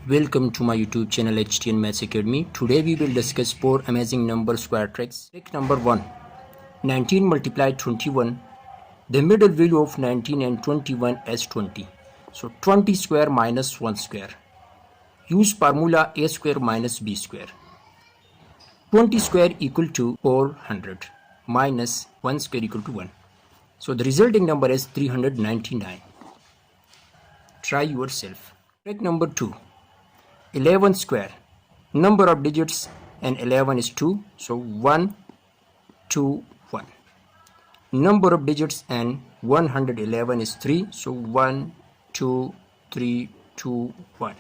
Welcome to my YouTube channel HTN Maths Academy. Today we will discuss 4 amazing number square tricks. Trick number 1. 19 multiplied 21. The middle value of 19 and 21 is 20. So 20 square minus 1 square. Use formula a square minus b square. 20 square equal to 400 minus 1 square equal to 1. So the resulting number is 399. Try yourself. Trick number 2. 11 square. Number of digits in 11 is 2. So 1, 2, 1. Number of digits in 111 is 3. So 1, 2, 3, 2, 1.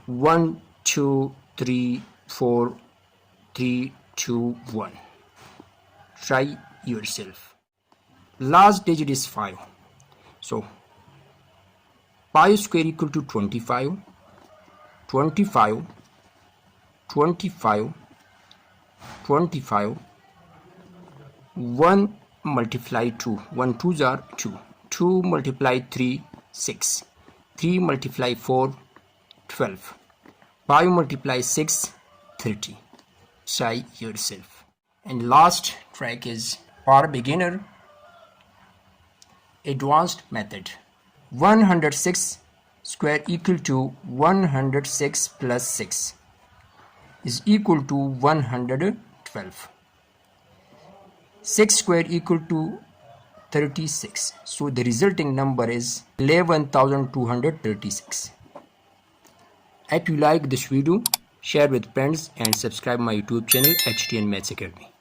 1, 2, 3, 4, 3, 2, 1. Try yourself. Last digit is 5. So 5 square equal to 25, 25, 25, 25, 1 multiply 2, 1 2s are 2, 2 multiply 3, 6, 3 multiply 4, 12, 5 multiply 6, 30. Try yourself. And last trick is for beginner, advanced method. 106 square equal to 106 plus 6 is equal to 112. 6 square equal to 36. So the resulting number is 11,236. If you like this video, share with friends and subscribe my YouTube channel HTN Maths Academy.